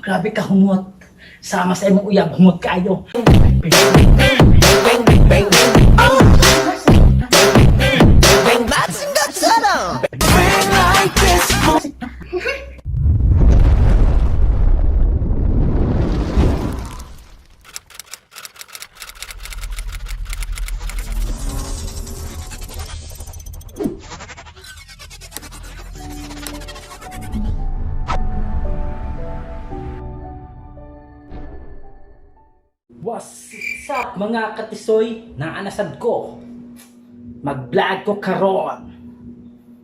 Grabe ka humot. Sama sa imong uyab, humot kayo. What's up mga katisoy? Naanasad ko. Mag-vlog ko karon.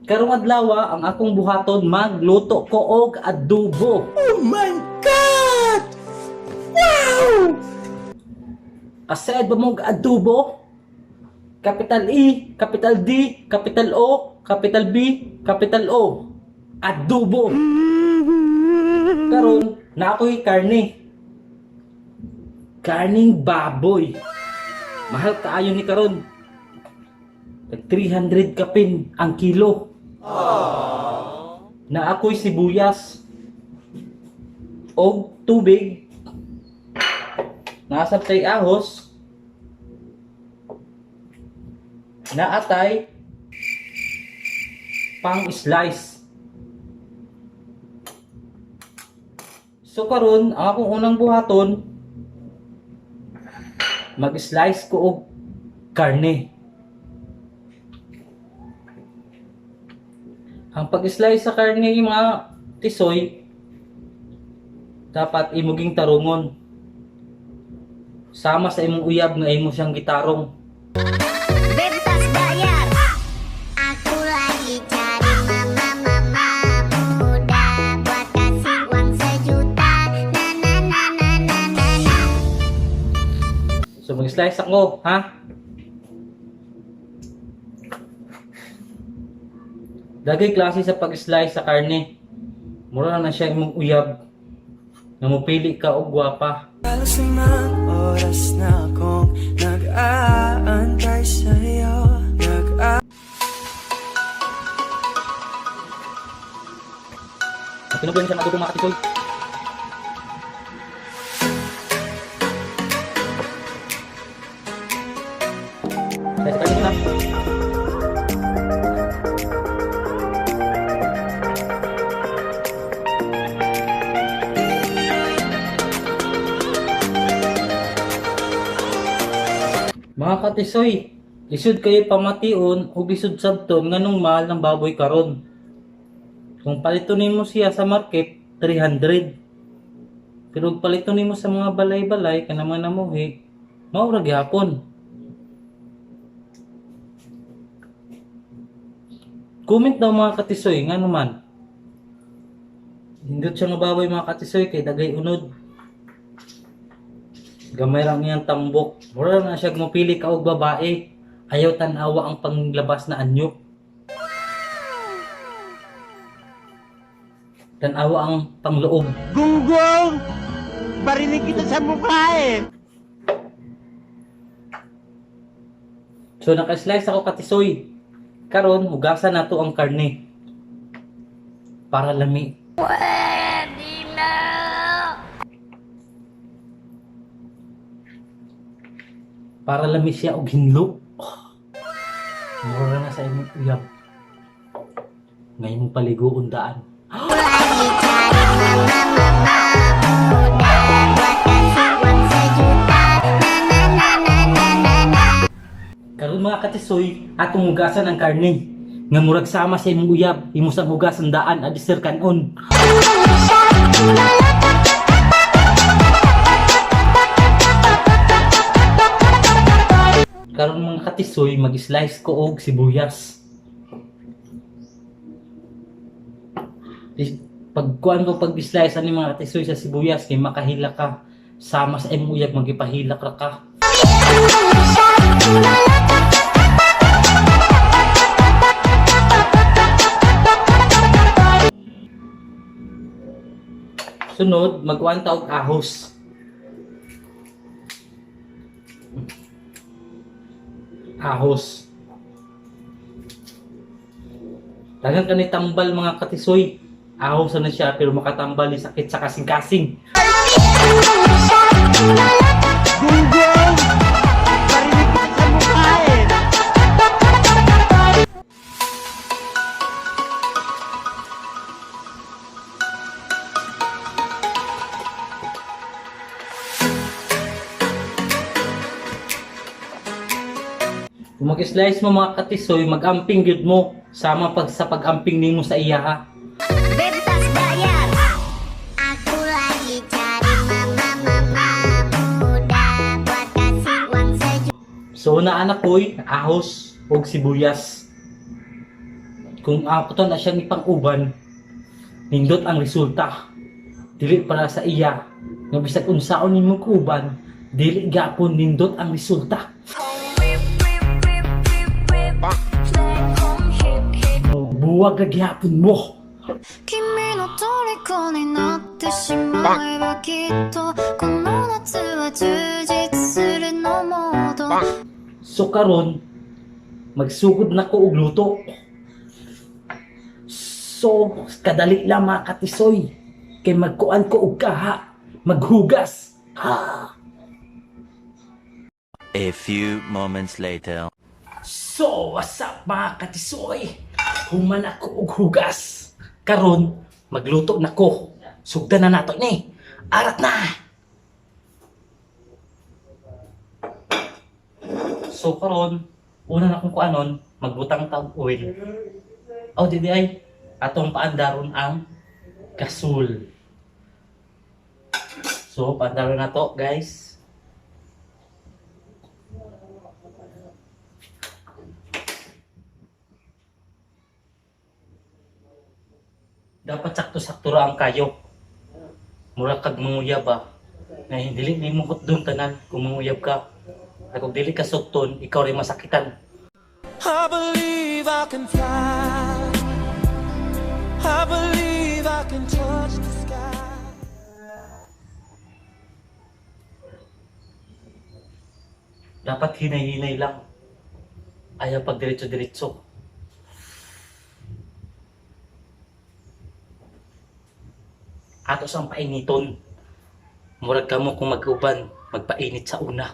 Karong adlaw ang akong buhaton magluto ko og adobo. Oh my God! Wow! Aside ba mong adobo? Capital E, capital D, capital O, capital B, capital O. Adobo. Karon na ako'y karne. Karning baboy. Mahal kaayo ni karon. Tag 300 kapin ang kilo. Na ako'y sibuyas og tubig. Nasabtay ahos. Naatay pang slice. So karon ang akong unang buhaton, mag-slice ko og karne. Ang pag-slice sa karne mga tisoy, dapat imuging tarungon. Sama sa imong uyab nga imo siyang gitarong. Bebas bayar. Aku lagi cari mama muda buat kasih uang sejuta. Na na na na na na na. So mag-slice ako, ha? Dagay klase sa pag-slice sa karne. Mura na siya imong uyab. Na mupili ka og gwapa. Halos 5 oras na akong nag-aantay sa'yo. Pinubuhay siya matutong mga katisoy. Kaya sa karne na. Mga katisoy, lisod kayo pamation o lisod sabton nganong mahal ng baboy karon. Kung palitonin mo siya sa market, 300. Pero kung palitonin mo sa mga balay-balay, ka naman namuhi, maura gyapon. Comment daw mga katisoy, nga naman. Hindot siya nga baboy mga katisoy, kay dagay unod. Gamay lang niyang tambok. Mura na siya mapili ka og babae. Ayaw tanawa ang panglabas na anyo. Tanawa ang pangloob. Gunggong! Barinig kita sa mukha eh! So naka-slice ako katisoy. Karon hugasan nato ang karne. Para lami. Para lami siya og hinlo. Mura na sa imong uyab. Ngayon paligoon daan. Aku lagi cari mama muda buat kasih uang sejuta. Na na na na na na na. Karon mga katisoy, atong hugasan ang karne. Nga murag sama sa imong uyab, imusang hugasan daan adi sir kanon. Karon mga katisoy, mag-slice ko og sibuyas. Pagkuan ko pag-slice ani mga katisoy sa sibuyas kay makahila ka. Sama sa imong uyab magipahilak ra ka. Sunod, magkuan ta og ahos. Daghang kanay tambal mga katisoy. Ahos na siya pero makatambali sakit sa kasing-kasing. Gunggong! Barinig kita sa mukha eh! Kung mag-slice mo mga katisoy, mag-amping yun mo. Sama pag sa pag-amping nimo sa iya ha. Bebas bayar. Aku lagi cari mama muda buat kasih uang sejuta. So na anak ko'y ahos o sibuyas. Kung ako to na siya ni pang-uban, nindot ang resulta. Dili para sa iya. Nga bisag unsaon nimo kuban, dili gapon nindot ang resulta. Buwag na gyapon mo. 君の虜になってしまえばきっとこの夏は充実するのモード So karon magsugod na ko og luto. So kadali lang mga katisoy. Kay magkuan ko og kaha, maghugas. Ha. A few moments later. So what's up mga katisoy? Human ako og hugas. Karon magluto na ko. Sugdan na nato ni. Arat na. So karon una na kong kuanon, magbutang tag oil. Oh, di ay atong paandaron ang kasul. So paandaron na to, guys. Dapat sakto-sakto ra ang kayo. Mura kag manguyab ba. Na dili ni mo doon tanan kung manguyab ka. At kung dili ka sukton, ikaw rin masakitan. I believe I can fly. I believe I can touch the sky. Dapat hinay-hinay lang. Ayaw pag diretso-diretso. Ato sang painiton. Murag kamo kung mag-uban, magpainit sa una.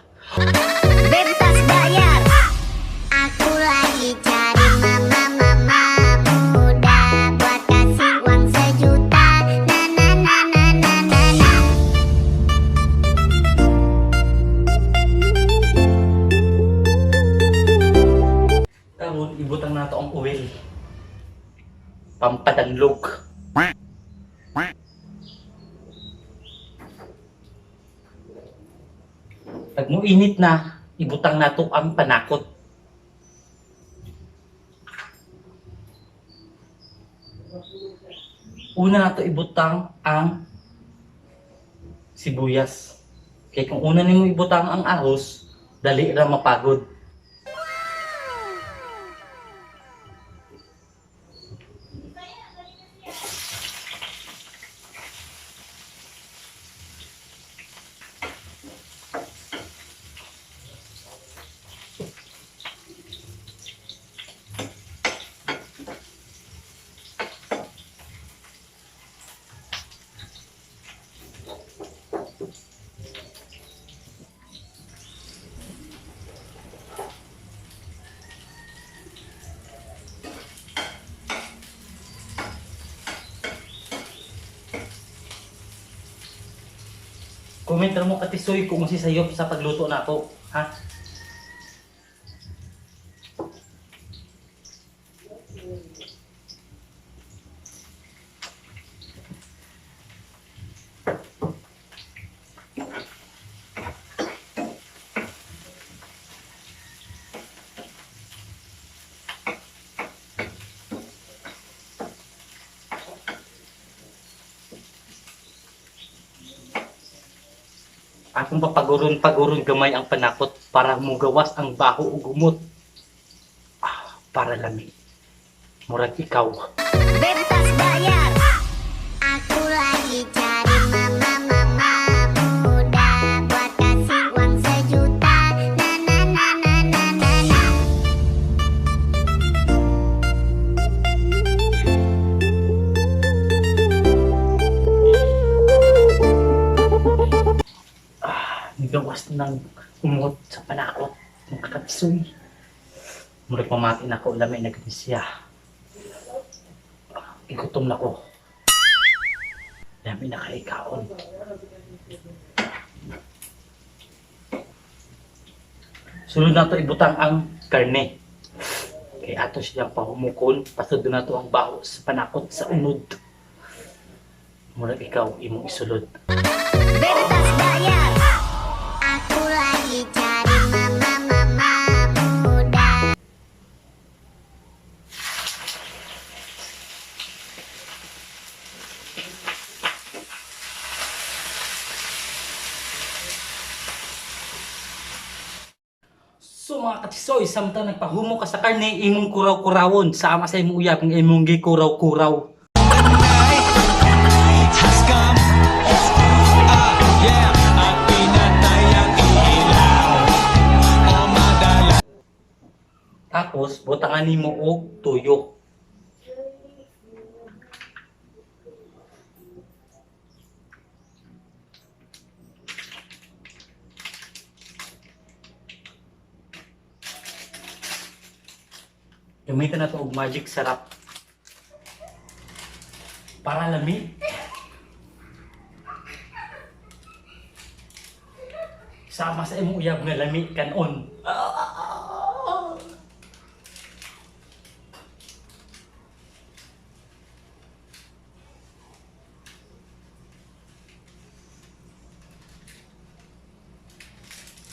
Bebas bayar. Aku lagi cari mama muda buat kasih uang sejuta. Na na na na na na na. Karon ibutang nato ang oil. Pampadanlog. Pag mo init na, ibutang nato ang panakot. Una nato ibutang ang sibuyas. Kaya kung una nimo ibutang ang ahos, dali ra mapagod. Comment mo katisoy kung masisayop sa pagluto nato, ha? Akong papaguron gamay ang panakot para mugawas ang baho ug gumot. Para lami. Murag ikaw. Bebas bayar. Aku lagi cari mama muda buat kasih uang sejuta. Na na na na na na na. gawas ng umot sa panakot. Mga katisoy. Murag pamati na ko, lamay na ganun siya. Igutom na ko. Lamay na kaikaon. Sunod na to ibutang ang karne. Kaya ato siyang pahumukon, pasod na to ang baho sa panakot sa unod. Murag ikaw, imong isulod. Bentas bayar. Aku lagi cari mama muda. So mga katisoy, samtang nagpahumo ka sa karne, imong kuraw-kurawon. Sama sa imong uyab, ng imong gikuraw-kuraw. Has come. Yeah. At pinatay ang ilaw. O madala. Tapos, butangan nimo og tuyo. Gamitan na to og magic sarap. Para lami. Sama sa imong uyab nga lami kanon.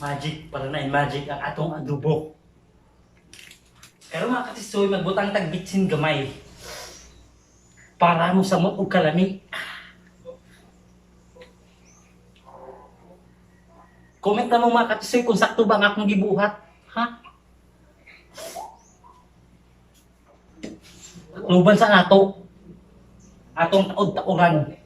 Magic, para na magic ang atong adobo. Pero mga katisoy, magbutang tagbitsin gamay. Para mo samot og kalami. Comment na mo mga katisoy kung sakto ba ang akong gibuhat. Ha? Luban sa nato. Atong taod-taoran.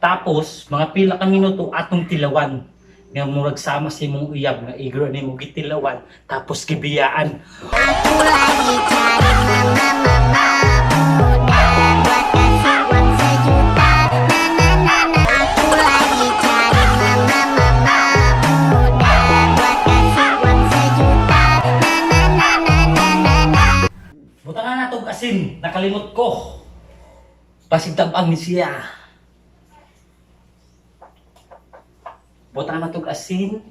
Tapos, mga pila ka minuto atong tilawan. Nga murag sama sa imong uyab nga igro ni mo gitilawan tapos gibiyaan. Aku lagi cari mama muda. Buat kasih uang sejuta. Aku lagi cari mama muda. Buat kasih uang sejuta. Butangan na tog asin, nakalimot ko. Pasigtabang ni siya. Butangan na tog asin.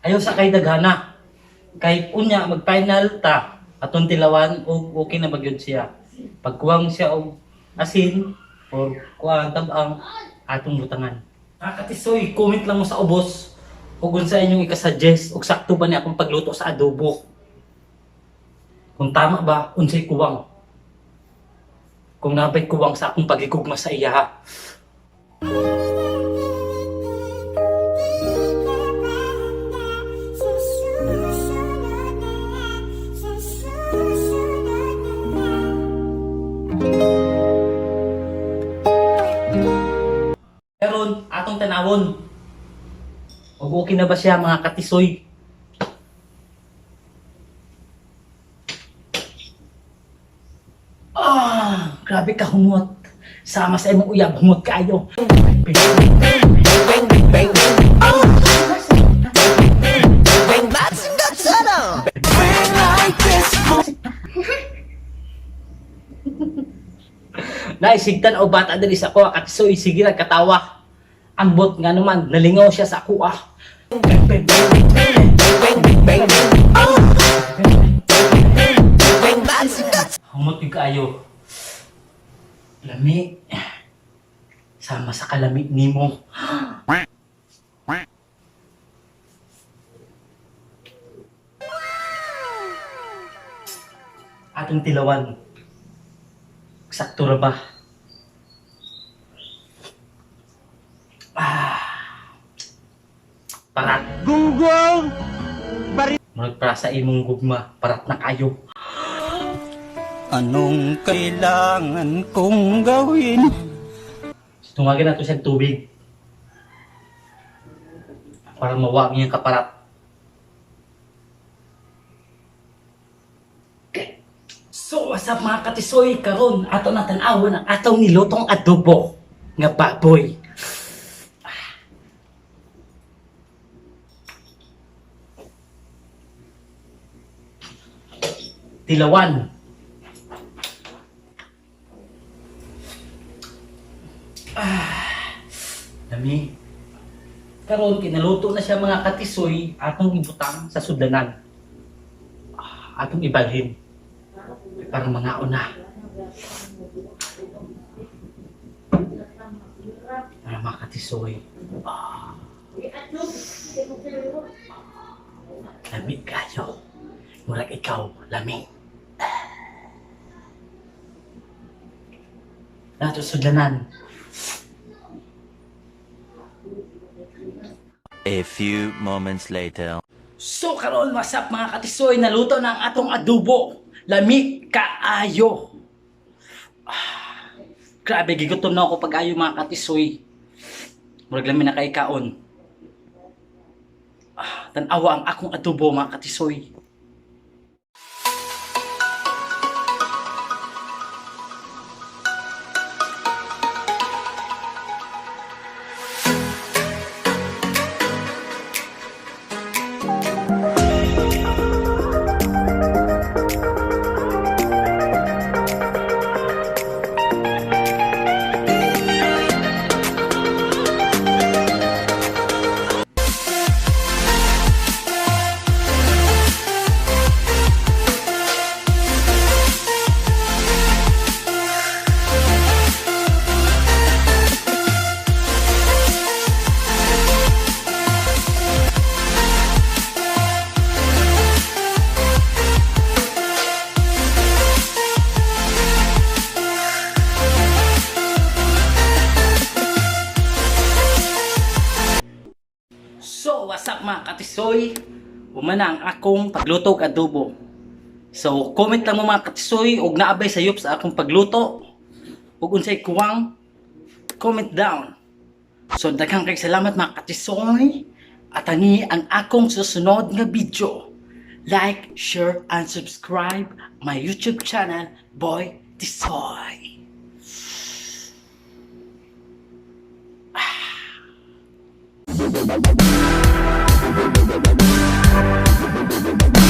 Ayaw sa kay daghana. Kay unya mag-final ta atong tilawan og okay na magyud siya. Pagkuwang siya og asin or kuwang tabang atong butangan. Katisoy, comment lang mo sa ubos kung sa inyong ikasuggest og sakto ba ni akong pagluto sa adobo. Kung tama ba unsay kuwang. Kung nabay kuwang sa akong pagigugma sa iya. Karon atong tanawon. Og okay na ba siya mga katisoy? Grabe ka humot. Sama sa imong uyab humot kayo. Naisigtan o bata diri sa ako katisoy, sige ra katawa. Ambot nga naman, nalingaw siya sa ako ah. Humot yung kayo. Lami. Sama sa kalami nimo. Atong tilawan. Sakto ra ba? Parat. Gunggong! Murag para sa imong gugma, parat na kayo. Anong kailangan kong gawin Tungagin nato siya tubig. Para mawag niyang kaparat. So, what's up mga katisoy? Karon ato na tan-awon ang atong nilutong adobo nga baboy. Tilawan. Dami. Karon kinaluto na siya mga katisoy atong ibutang sa sudanan. Atong ibalhin. Para mga una. Mga katisoy. Lamig kayo. Murag ikaw, lamig. Nato sudanan. A few moments later. So karon what's up mga katisoy, naluto na ang atong adobo. Lami kaayo. Grabe gigutom na ako pag ayo mga katisoy. Murag lami na kay kaon. Tan-awa ang akong adobo mga katisoy. So, what's up mga katisoy? Umana ang akong pagluto og adobo. So, comment lang mo mga katisoy og naabay sayop sa akong pagluto. Ug unsay kuwang, comment down. So, daghang kay salamat mga katisoy. At ani ang akong susunod nga video. Like, share, and subscribe my YouTube channel, Boy Tisoy. Thank you.